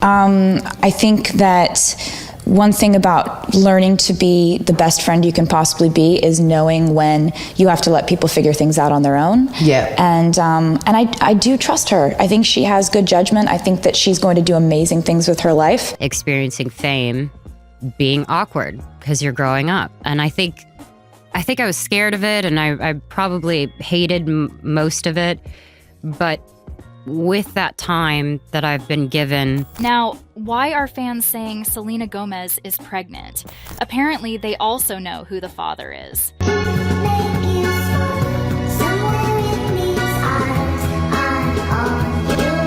I think that one thing about learning to be the best friend you can possibly be is knowing when you have to let people figure things out on their own. Yeah. And I do trust her. I think she has good judgment. I think that she's going to do amazing things with her life. Experiencing fame, being awkward because you're growing up. And I think I was scared of it, and I probably hated most of it. But with that time that I've been given. Now, why are fans saying Selena Gomez is pregnant? Apparently, they also know who the father is.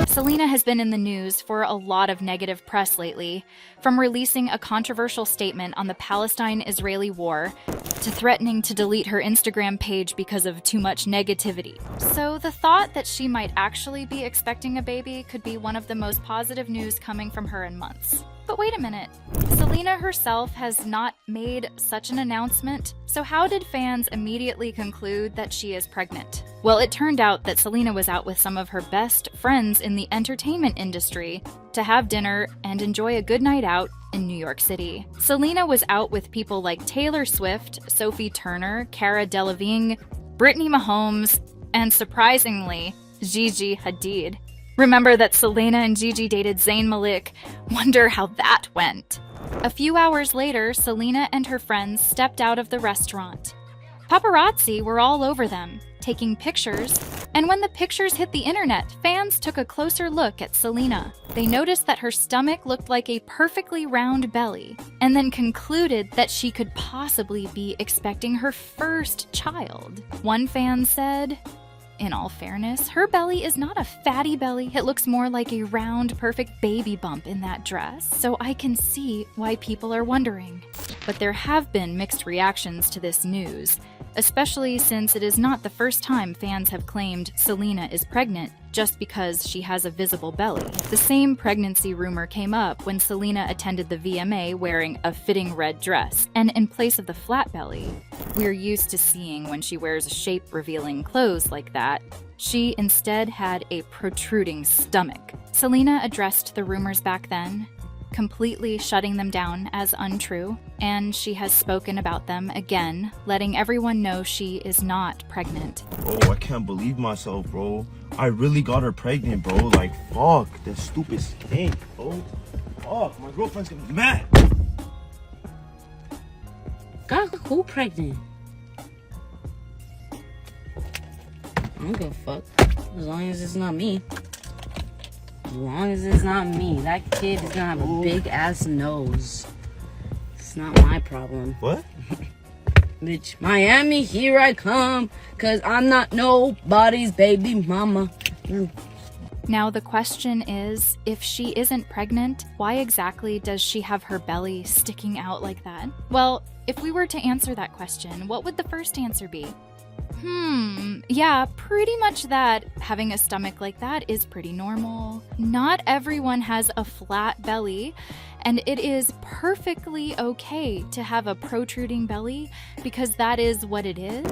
Selena has been in the news for a lot of negative press lately, from releasing a controversial statement on the Palestine-Israeli war to threatening to delete her Instagram page because of too much negativity. So the thought that she might actually be expecting a baby could be one of the most positive news coming from her in months. But wait a minute, Selena herself has not made such an announcement, so how did fans immediately conclude that she is pregnant? Well, it turned out that Selena was out with some of her best friends in the entertainment industry to have dinner and enjoy a good night out in New York City. Selena was out with people like Taylor Swift, Sophie Turner, Cara Delevingne, Brittany Mahomes, and surprisingly, Gigi Hadid. Remember that Selena and Gigi dated Zayn Malik? Wonder how that went. A few hours later, Selena and her friends stepped out of the restaurant. Paparazzi were all over them, taking pictures, and when the pictures hit the internet, fans took a closer look at Selena. They noticed that her stomach looked like a perfectly round belly, and then concluded that she could possibly be expecting her first child. One fan said, "In all fairness, her belly is not a fatty belly. It looks more like a round, perfect baby bump in that dress, so I can see why people are wondering." But there have been mixed reactions to this news, especially since it is not the first time fans have claimed Selena is pregnant just because she has a visible belly. The same pregnancy rumor came up when Selena attended the VMA wearing a fitting red dress, and in place of the flat belly we're used to seeing when she wears shape-revealing clothes like that, she instead had a protruding stomach. Selena addressed the rumors back then, completely shutting them down as untrue, and she has spoken about them again, letting everyone know she is not pregnant. Bro, I can't believe myself, bro. I really got her pregnant, bro. Like, fuck, that stupid stink, bro. Fuck, my girlfriend's gonna be mad. Got who pregnant? I don't give a fuck. As long as it's not me. As long as it's not me. That kid is gonna have a big ass nose. It's not my problem. What? Bitch, Miami, here I come. Cause I'm not nobody's baby mama. Now the question is, if she isn't pregnant, why exactly does she have her belly sticking out like that? Well, if we were to answer that question, what would the first answer be? Yeah, pretty much that. Having a stomach like that is pretty normal. Not everyone has a flat belly, and it is perfectly okay to have a protruding belly because that is what it is.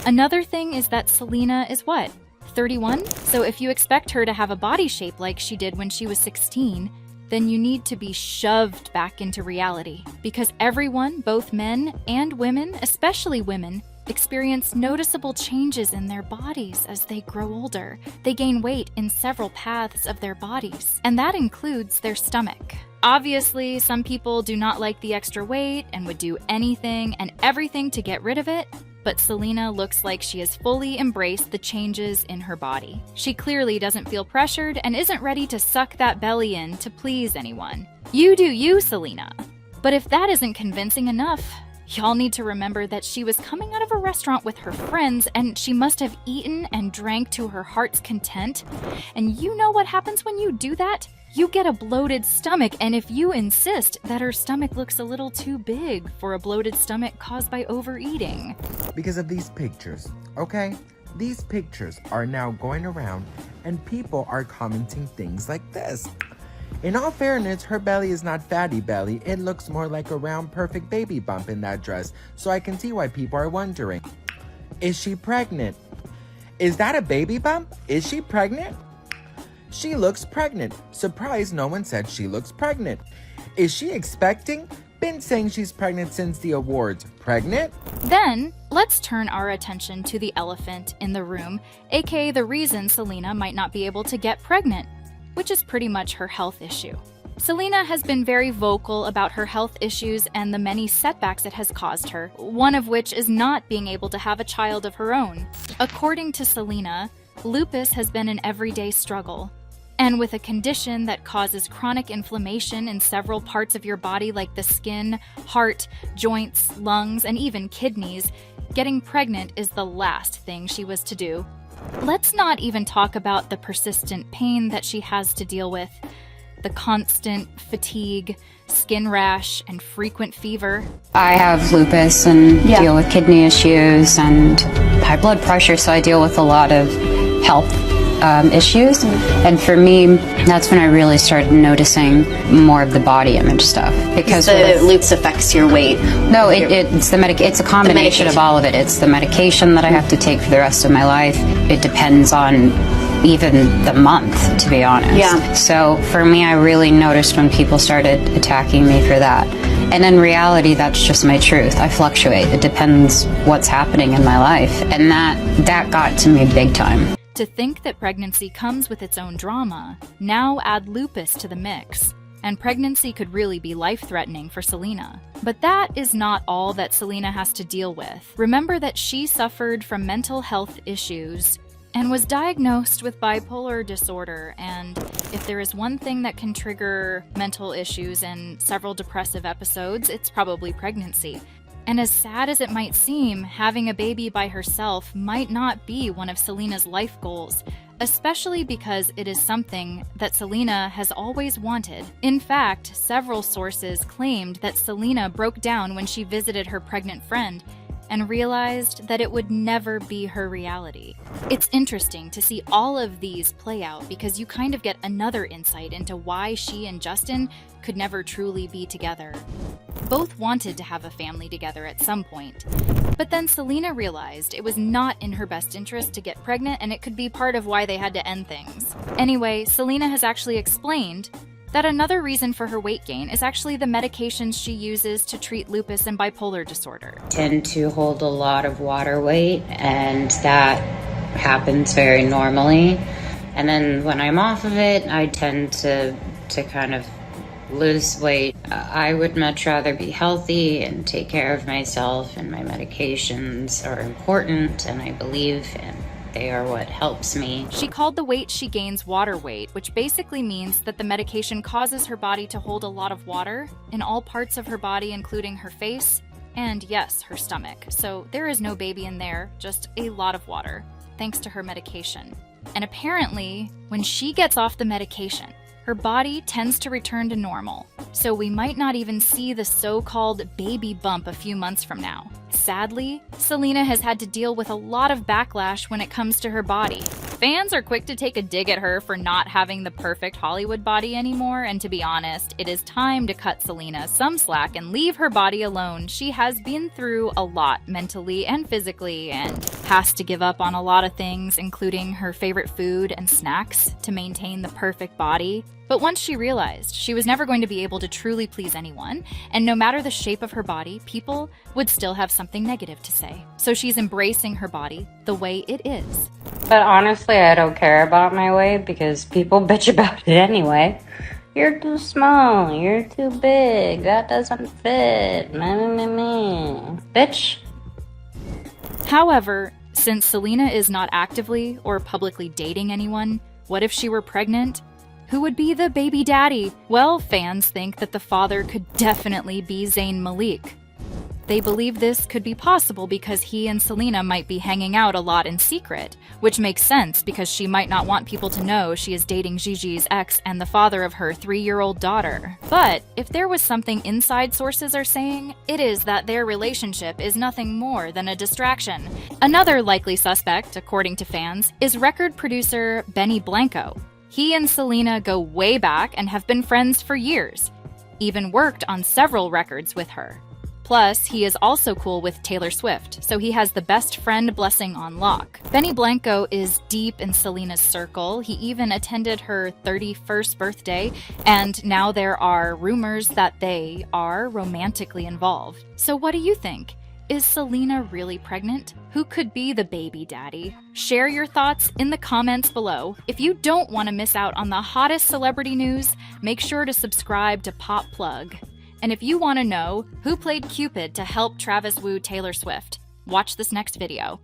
Another thing is that Selena is what? 31? So if you expect her to have a body shape like she did when she was 16, then you need to be shoved back into reality. Because everyone, both men and women, especially women, experience noticeable changes in their bodies as they grow older. They gain weight in several paths of their bodies, and that includes their stomach. Obviously, some people do not like the extra weight and would do anything and everything to get rid of it, but Selena looks like she has fully embraced the changes in her body. She clearly doesn't feel pressured and isn't ready to suck that belly in to please anyone. You do you, Selena. But if that isn't convincing enough, y'all need to remember that she was coming out of a restaurant with her friends and she must have eaten and drank to her heart's content. And you know what happens when you do that? You get a bloated stomach, and if you insist that her stomach looks a little too big for a bloated stomach caused by overeating. Because of these pictures, okay? These pictures are now going around and people are commenting things like this. In all fairness, her belly is not fatty belly. It looks more like a round, perfect baby bump in that dress. So I can see why people are wondering. Is she pregnant? Is that a baby bump? Is she pregnant? She looks pregnant. Surprise, no one said she looks pregnant. Is she expecting? Been saying she's pregnant since the awards. Pregnant? Then, let's turn our attention to the elephant in the room, aka the reason Selena might not be able to get pregnant, which is pretty much her health issue. Selena has been very vocal about her health issues and the many setbacks it has caused her, one of which is not being able to have a child of her own. According to Selena, lupus has been an everyday struggle. And with a condition that causes chronic inflammation in several parts of your body like the skin, heart, joints, lungs, and even kidneys, getting pregnant is the last thing she was to do. Let's not even talk about the persistent pain that she has to deal with, the constant fatigue, skin rash, and frequent fever. I have lupus and deal with kidney issues and high blood pressure, so I deal with a lot of health issues. And for me, that's when I really started noticing more of the body image stuff. Because the lupus affects your weight. No, it's it's a combination of all of it. It's the medication that I have to take for the rest of my life. It depends on even the month, to be honest. Yeah. So for me, I really noticed when people started attacking me for that. And in reality, that's just my truth. I fluctuate. It depends what's happening in my life. And that got to me big time. To think that pregnancy comes with its own drama, now add lupus to the mix, and pregnancy could really be life-threatening for Selena. But that is not all that Selena has to deal with. Remember that she suffered from mental health issues and was diagnosed with bipolar disorder, and if there is one thing that can trigger mental issues and several depressive episodes, it's probably pregnancy. And as sad as it might seem, having a baby by herself might not be one of Selena's life goals, especially because it is something that Selena has always wanted. In fact, several sources claimed that Selena broke down when she visited her pregnant friend and realized that it would never be her reality. It's interesting to see all of these play out because you kind of get another insight into why she and Justin could never truly be together. Both wanted to have a family together at some point, but then Selena realized it was not in her best interest to get pregnant and it could be part of why they had to end things. Anyway, Selena has actually explained that another reason for her weight gain is actually the medications she uses to treat lupus and bipolar disorder. I tend to hold a lot of water weight, and that happens very normally. And then when I'm off of it, I tend to kind of lose weight. I would much rather be healthy and take care of myself, and my medications are important, and I believe in they are what helps me. She called the weight she gains water weight, which basically means that the medication causes her body to hold a lot of water in all parts of her body, including her face and, yes, her stomach. So there is no baby in there, just a lot of water, thanks to her medication. And apparently, when she gets off the medication, her body tends to return to normal, so we might not even see the so-called baby bump a few months from now. Sadly, Selena has had to deal with a lot of backlash when it comes to her body. Fans are quick to take a dig at her for not having the perfect Hollywood body anymore, and to be honest, it is time to cut Selena some slack and leave her body alone. She has been through a lot mentally and physically and has to give up on a lot of things, including her favorite food and snacks, to maintain the perfect body. But once she realized she was never going to be able to truly please anyone, and no matter the shape of her body, people would still have something negative to say. So she's embracing her body the way it is. But honestly, I don't care about my weight because people bitch about it anyway. You're too small, you're too big, that doesn't fit, bitch. However, since Selena is not actively or publicly dating anyone, what if she were pregnant? Who would be the baby daddy? Well, fans think that the father could definitely be Zayn Malik. They believe this could be possible because he and Selena might be hanging out a lot in secret, which makes sense because she might not want people to know she is dating Gigi's ex and the father of her 3-year-old daughter. But if there was something inside sources are saying, it is that their relationship is nothing more than a distraction. Another likely suspect, according to fans, is record producer Blanco. He and Selena go way back and have been friends for years, even worked on several records with her. Plus, he is also cool with Taylor Swift, so he has the best friend blessing on lock. Benny Blanco is deep in Selena's circle. He even attended her 31st birthday, and now there are rumors that they are romantically involved. So what do you think? Is Selena really pregnant? Who could be the baby daddy? Share your thoughts in the comments below. If you don't want to miss out on the hottest celebrity news, make sure to subscribe to PopPlug. And if you want to know who played Cupid to help Travis woo Taylor Swift, watch this next video.